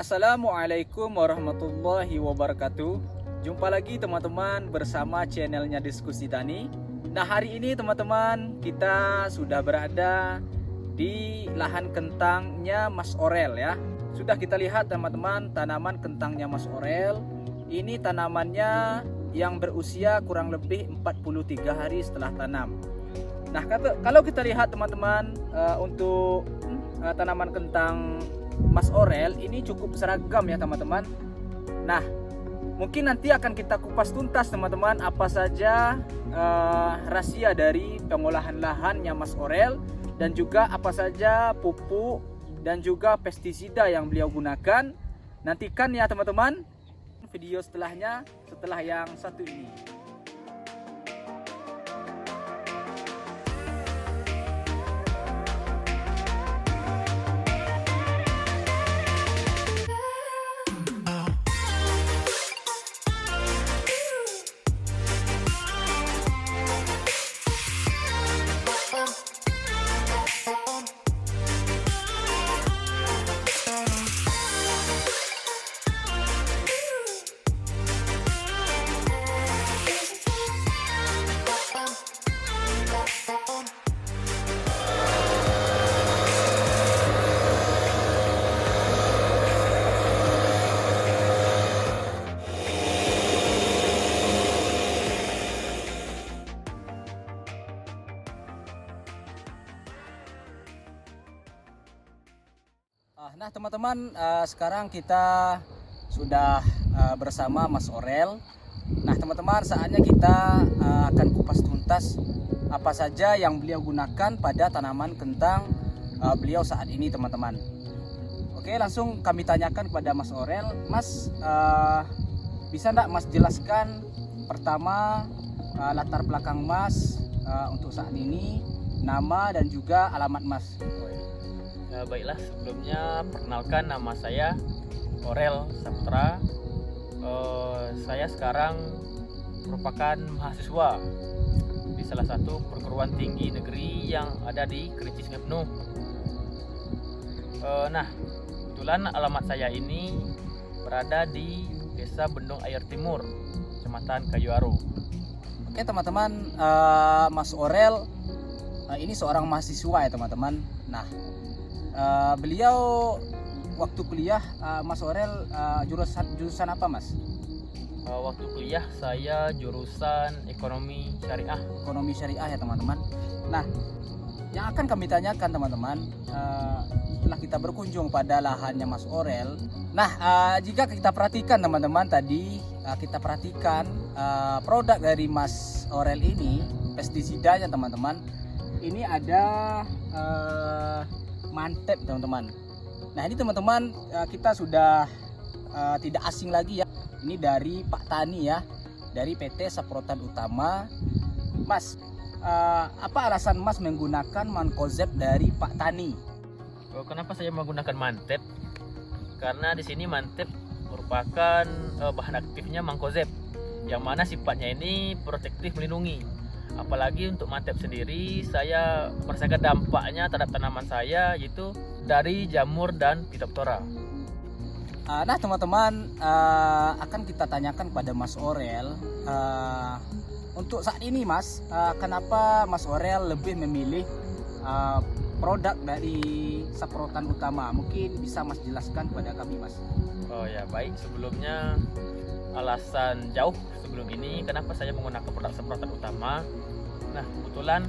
Assalamualaikum warahmatullahi wabarakatuh. Jumpa lagi teman-teman bersama channelnya Diskusi Tani. Nah, hari ini teman-teman kita sudah berada di lahan kentangnya Mas Orel ya. Sudah kita lihat teman-teman tanaman kentangnya Mas Orel. Ini tanamannya yang berusia kurang lebih 43 hari setelah tanam. Nah, kalau kita lihat teman-teman untuk tanaman kentang Mas Orel ini cukup seragam ya teman-teman. Nah, mungkin nanti akan kita kupas tuntas teman-teman apa saja rahasia dari pengolahan lahannya Mas Orel, dan juga apa saja pupuk dan juga pestisida yang beliau gunakan. Nantikan ya teman-teman video setelahnya, setelah yang satu ini. Nah teman-teman, sekarang kita sudah bersama Mas Orel. Nah teman-teman, saatnya kita akan kupas tuntas apa saja yang beliau gunakan pada tanaman kentang beliau saat ini teman-teman. Oke, langsung kami tanyakan kepada Mas Orel. Mas, bisa enggak Mas jelaskan pertama latar belakang Mas untuk saat ini, nama dan juga alamat Mas? Baiklah, sebelumnya perkenalkan, nama saya Orel Saputra. Saya sekarang merupakan mahasiswa di salah satu perguruan tinggi negeri yang ada di Kerinci Sungai Penuh. Nah, kebetulan alamat saya ini berada di Desa Bendung Ayer Timur, Kecamatan Kayuaru. Oke teman-teman, Mas Orel ini seorang mahasiswa ya teman-teman. Nah, beliau waktu kuliah, Mas Orel jurusan apa Mas? Waktu kuliah saya jurusan ekonomi syariah. Ekonomi syariah ya teman-teman. Nah, yang akan kami tanyakan teman-teman, setelah kita berkunjung pada lahannya Mas Orel. Nah, jika kita perhatikan teman-teman, tadi kita perhatikan produk dari Mas Orel ini, pestisidanya teman-teman. Ini ada Mantep teman-teman. Nah ini teman-teman, kita sudah tidak asing lagi ya. Ini dari Pak Tani ya, dari PT Saprotan Utama. Mas, apa alasan Mas menggunakan Mancozeb dari Pak Tani? Kenapa saya menggunakan Mantep? Karena di sini Mantep merupakan bahan aktifnya Mancozeb, yang mana sifatnya ini protektif, melindungi. Apalagi untuk Mantep sendiri, saya merasakan dampaknya terhadap tanaman saya, yaitu dari jamur dan Phytophthora. Nah teman-teman, akan kita tanyakan pada Mas Orel, untuk saat ini Mas, kenapa Mas Orel lebih memilih produk dari Saprotan Utama? Mungkin bisa Mas jelaskan kepada kami Mas. Oh ya, baik. Sebelumnya alasan jauh sebelum ini kenapa saya menggunakan produk Saprotan Utama. Nah, kebetulan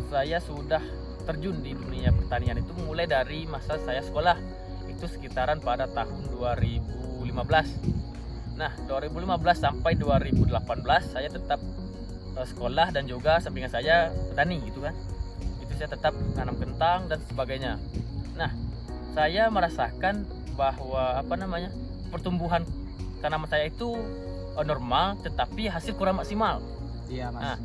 saya sudah terjun di dunia pertanian itu mulai dari masa saya sekolah. Itu sekitaran pada tahun 2015. Nah, 2015 sampai 2018 saya tetap sekolah dan juga sampingan saya petani gitu kan. Itu saya tetap nanam kentang dan sebagainya. Nah, saya merasakan bahwa pertumbuhan tanaman saya itu normal, tetapi hasil kurang maksimal. Iya Mas. Nah,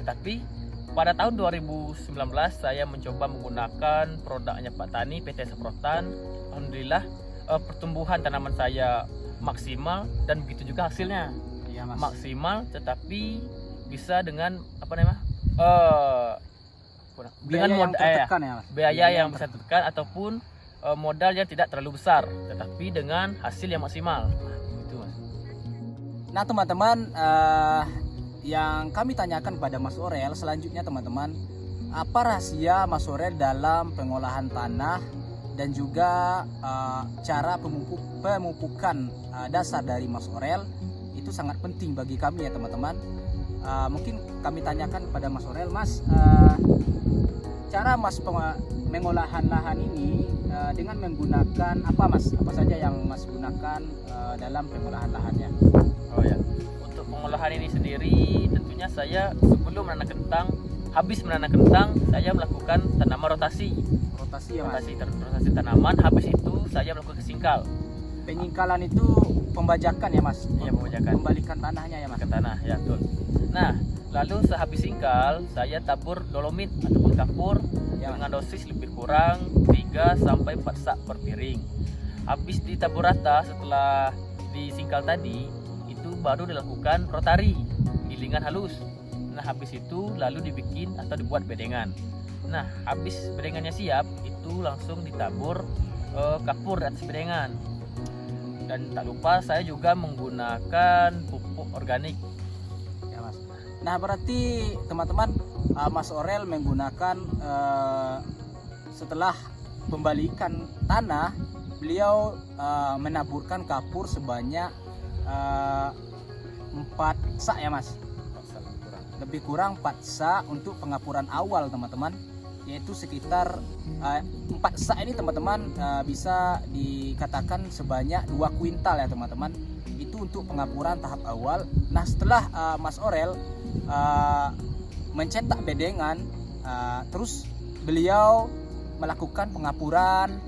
tetapi pada tahun 2019 saya mencoba menggunakan produknya Pak Tani, PT Saprotan. Alhamdulillah pertumbuhan tanaman saya maksimal dan begitu juga hasilnya. Iya Mas. Maksimal, tetapi bisa dengan dengan biaya yang tertekan ya Mas. biaya yang bisa tertekan, ataupun modal yang tidak terlalu besar, tetapi dengan hasil yang maksimal. Itu Mas. Nah teman-teman, yang kami tanyakan kepada Mas Orel selanjutnya teman-teman, apa rahasia Mas Orel dalam pengolahan tanah dan juga cara pemupukan dasar dari Mas Orel itu sangat penting bagi kami ya teman-teman. Mungkin kami tanyakan kepada Mas Orel, Mas, cara Mas mengolahan lahan ini dengan menggunakan apa Mas? Apa saja yang Mas gunakan dalam pengolahan lahannya? Oh ya, untuk pengolahan ini sendiri tentunya saya sebelum menanam kentang, habis menanam kentang saya melakukan tanaman rotasi. Rotasi ya Mas? Rotasi tanaman, habis itu saya melakukan singkal. Penyingkalan itu pembajakan ya Mas? Iya, pembajakan. Kembalikan tanahnya ya Mas? Ke tanah, ya betul. Nah, lalu sehabis singkal saya tabur dolomit ataupun kapur Ya. dengan dosis lebih kurang 3-4 sak per piring. Habis ditabur rata setelah disingkal tadi, itu baru dilakukan rotari, gilingan halus. Nah, habis itu lalu dibikin atau dibuat bedengan. Nah, habis bedengannya siap, itu langsung ditabur kapur di atas bedengan. Dan tak lupa saya juga menggunakan pupuk organik. Ya Mas. Nah berarti teman-teman, Mas Orel menggunakan setelah pembalikan tanah, beliau menaburkan kapur sebanyak 4 sak ya Mas? Lebih kurang 4 sak untuk pengapuran awal teman-teman, yaitu sekitar 4 sak ini teman-teman bisa dikatakan sebanyak 2 kuintal ya teman-teman. Itu untuk pengapuran tahap awal. Nah setelah Mas Orel mencetak bedengan, terus beliau melakukan pengapuran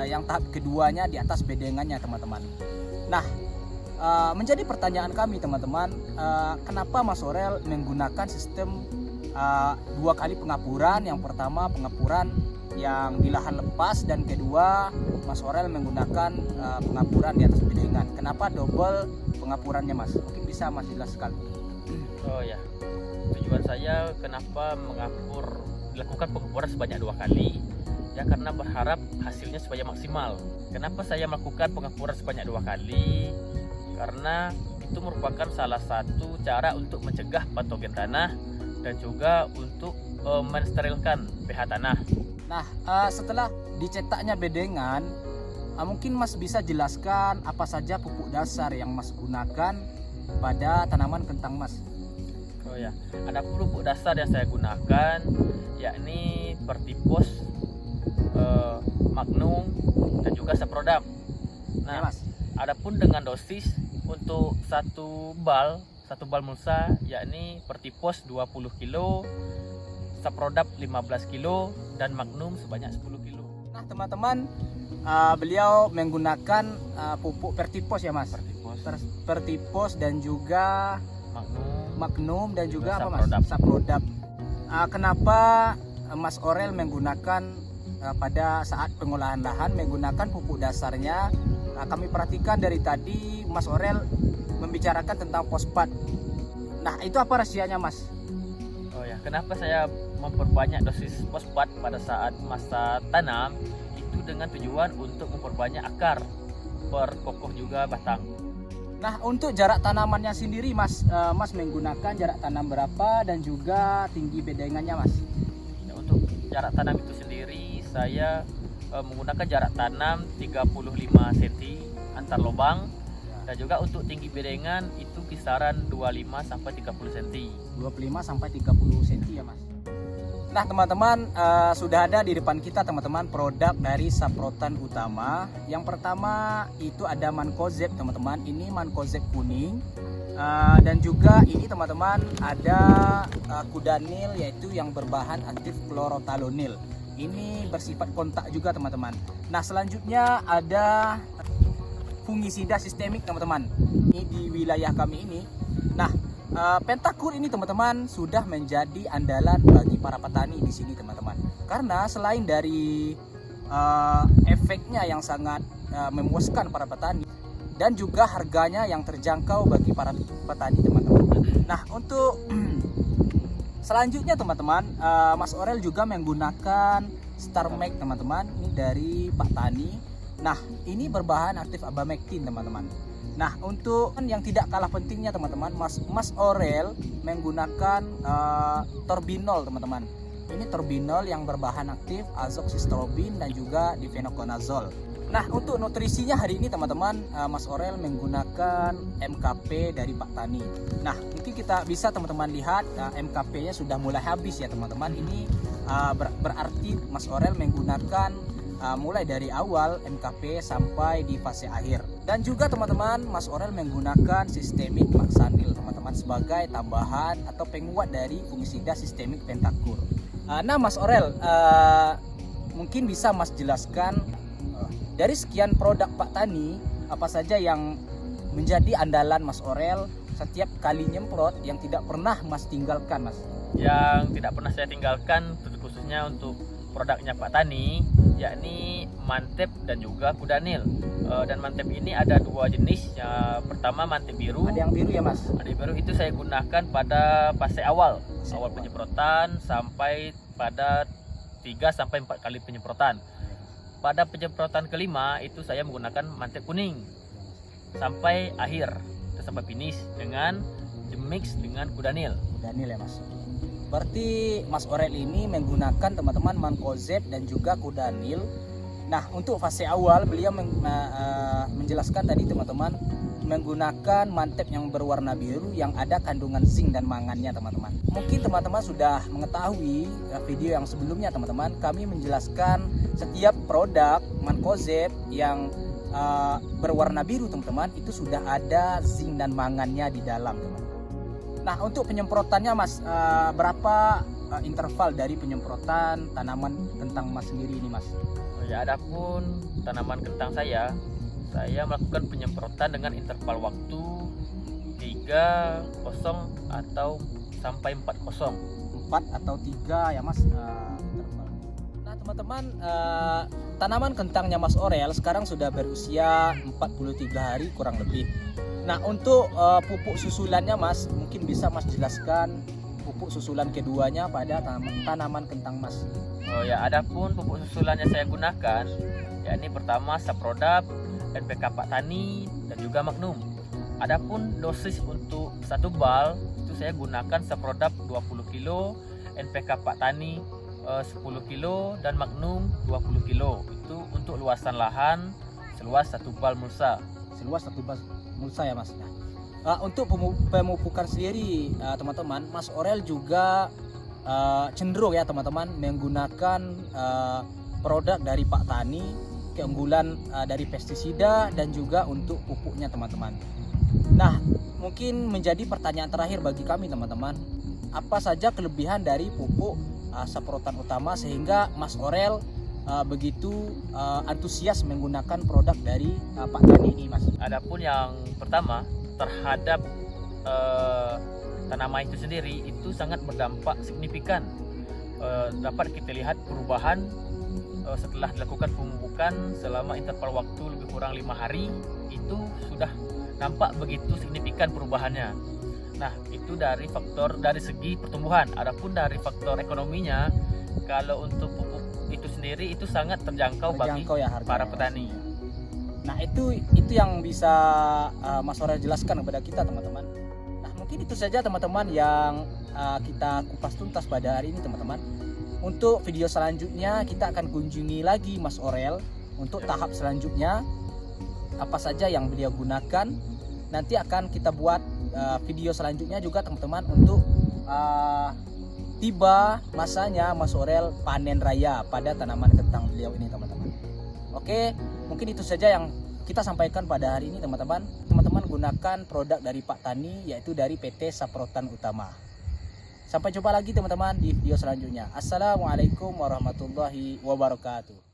yang tahap keduanya di atas bedengannya teman-teman. Nah menjadi pertanyaan kami teman-teman, kenapa Mas Orel menggunakan sistem 2 kali pengapuran? Yang pertama pengapuran yang di lahan lepas, dan kedua Mas Orel menggunakan pengapuran di atas bedengan. Kenapa double pengapurannya Mas? Mungkin bisa Mas jelaskan. Oh ya, tujuan saya kenapa dilakukan pengapuran sebanyak 2 kali, ya karena berharap hasilnya supaya maksimal. Kenapa saya melakukan pengapuran sebanyak 2 kali? Karena itu merupakan salah satu cara untuk mencegah patogen tanah dan juga untuk mensterilkan pH tanah. Nah setelah dicetaknya bedengan, mungkin Mas bisa jelaskan apa saja pupuk dasar yang Mas gunakan pada tanaman kentang Mas? Oh ya, ada pupuk dasar yang saya gunakan, yakni Pertipos, Magnum, dan juga Saprodap. Nah, Ya Mas. adapun dengan dosis untuk satu bal mulsa, yakni Pertipos 20 kg, Saprodap 15 kg, dan Magnum sebanyak 10 kg. Nah teman-teman, beliau menggunakan pupuk Pertipos ya Mas? Pertipos, Pertipos dan juga Magnum dan juga apa Mas? Saprodap. Kenapa Mas Orel menggunakan pada saat pengolahan lahan menggunakan pupuk dasarnya? Kami perhatikan dari tadi Mas Orel membicarakan tentang fosfat. Nah itu apa rahasianya Mas? Oh ya, kenapa saya memperbanyak dosis fosfat pada saat masa tanam? Itu dengan tujuan untuk memperbanyak akar, perkokoh juga batang. Nah untuk jarak tanamannya sendiri Mas, Mas menggunakan jarak tanam berapa dan juga tinggi bedengannya Mas? Ya, untuk jarak tanam itu sendiri saya menggunakan jarak tanam 35 cm antar lubang, dan juga untuk tinggi bedengan itu kisaran 25 sampai 30 cm. 25 sampai 30 cm ya Mas. Nah teman-teman, sudah ada di depan kita teman-teman produk dari Saprotan Utama. Yang pertama itu ada Mancozeb teman-teman. Ini Mancozeb kuning, dan juga ini teman-teman ada Kudanil, yaitu yang berbahan aktif klorotalonil. Ini bersifat kontak juga teman-teman. Nah selanjutnya ada fungisida sistemik teman-teman. Ini di wilayah kami ini. Nah Pentakur ini teman-teman sudah menjadi andalan bagi para petani di sini teman-teman. Karena selain dari efeknya yang sangat memuaskan para petani, dan juga harganya yang terjangkau bagi para petani teman-teman. Nah untuk selanjutnya teman-teman, Mas Orel juga menggunakan Star Max teman-teman. Ini dari Pak Tani. Nah, ini berbahan aktif abamectin teman-teman. Nah, untuk yang tidak kalah pentingnya teman-teman, Mas Aurel menggunakan Torbinol teman-teman. Ini Torbinol yang berbahan aktif azoxystrobin dan juga difenoconazole. Nah, untuk nutrisinya hari ini teman-teman, Mas Aurel menggunakan MKP dari Pak Tani. Nah, mungkin kita bisa teman-teman lihat MKP-nya sudah mulai habis ya teman-teman. Ini berarti Mas Aurel menggunakan mulai dari awal MKP sampai di fase akhir. Dan juga teman-teman, Mas Aurel menggunakan sistemik Maxanil teman-teman sebagai tambahan atau penguat dari fungisida sistemik Pentakur. Nah, Mas Aurel, mungkin bisa Mas jelaskan dari sekian produk Pak Tani, apa saja yang menjadi andalan Mas Aurel setiap kali nyemprot yang tidak pernah Mas tinggalkan, Mas? Yang tidak pernah saya tinggalkan khususnya untuk produknya Pak Tani, yakni Mantep dan juga Kudanil. Dan Mantep ini ada dua jenis. Yang pertama Mantep biru. Ada yang biru ya, Mas? Ada yang biru, itu saya gunakan pada fase awal penyemprotan sampai pada 3 sampai 4 kali penyemprotan. Pada penyemprotan kelima itu saya menggunakan Mantep kuning sampai akhir, sampai finish dengan mix dengan Kudanil. Kudanil ya, Mas. Berarti Mas Aurel ini menggunakan teman-teman Mancozeb dan juga Kudanil. Nah, untuk fase awal beliau menjelaskan tadi teman-teman menggunakan Mantep yang berwarna biru yang ada kandungan zinc dan mangannya teman-teman. Mungkin teman-teman sudah mengetahui video yang sebelumnya teman-teman, kami menjelaskan setiap produk Mancozeb yang berwarna biru teman-teman itu sudah ada zinc dan mangannya di dalam teman-teman. Nah, untuk penyemprotannya Mas, berapa interval dari penyemprotan tanaman kentang Mas sendiri ini, Mas? Ya, adapun tanaman kentang saya melakukan penyemprotan dengan interval waktu 30 atau sampai 40. 4 atau 3 ya, Mas, interval. Nah, teman-teman, tanaman kentangnya Mas Aurel sekarang sudah berusia 43 hari kurang lebih. Nah, untuk pupuk susulannya Mas, mungkin bisa Mas jelaskan pupuk susulan keduanya pada tanaman kentang Mas. Oh ya, adapun pupuk susulan yang saya gunakan, yakni pertama Saprodap, NPK Pak Tani dan juga Magnum. Adapun dosis untuk satu bal itu saya gunakan Saprodap 20 kg, NPK Pak Tani 10 kg dan Magnum 20 kg. Itu untuk luasan lahan seluas satu bal mulsa. Seluas satu bal mulsa ya, Mas. Untuk pemupukan sendiri teman-teman, Mas Aurel juga cenderung ya teman-teman menggunakan produk dari Pak Tani, keunggulan dari pestisida dan juga untuk pupuknya teman-teman. Nah, mungkin menjadi pertanyaan terakhir bagi kami teman-teman, apa saja kelebihan dari pupuk semprotan utama sehingga Mas Aurel begitu antusias menggunakan produk dari Pak Tani ini, Mas? Adapun yang pertama terhadap tanaman itu sendiri itu sangat berdampak signifikan. Dapat kita lihat perubahan setelah dilakukan pemupukan selama interval waktu lebih kurang 5 hari, itu sudah nampak begitu signifikan perubahannya. Nah, itu dari segi pertumbuhan. Adapun dari faktor ekonominya, kalau untuk pupuk itu sendiri itu sangat terjangkau bagi ya, para petani. Nah, itu yang bisa Mas Aurel jelaskan kepada kita teman-teman. Nah, mungkin itu saja teman-teman yang kita kupas tuntas pada hari ini teman-teman. Untuk video selanjutnya kita akan kunjungi lagi Mas Aurel untuk tahap selanjutnya apa saja yang beliau gunakan. Nanti akan kita buat video selanjutnya juga teman-teman untuk tiba masanya Mas Aurel panen raya pada tanaman kentang beliau ini teman-teman. Oke, mungkin itu saja yang kita sampaikan pada hari ini teman-teman. Teman-teman gunakan produk dari Pak Tani, yaitu dari PT Saprotan Utama. Sampai jumpa lagi teman-teman di video selanjutnya. Assalamualaikum warahmatullahi wabarakatuh.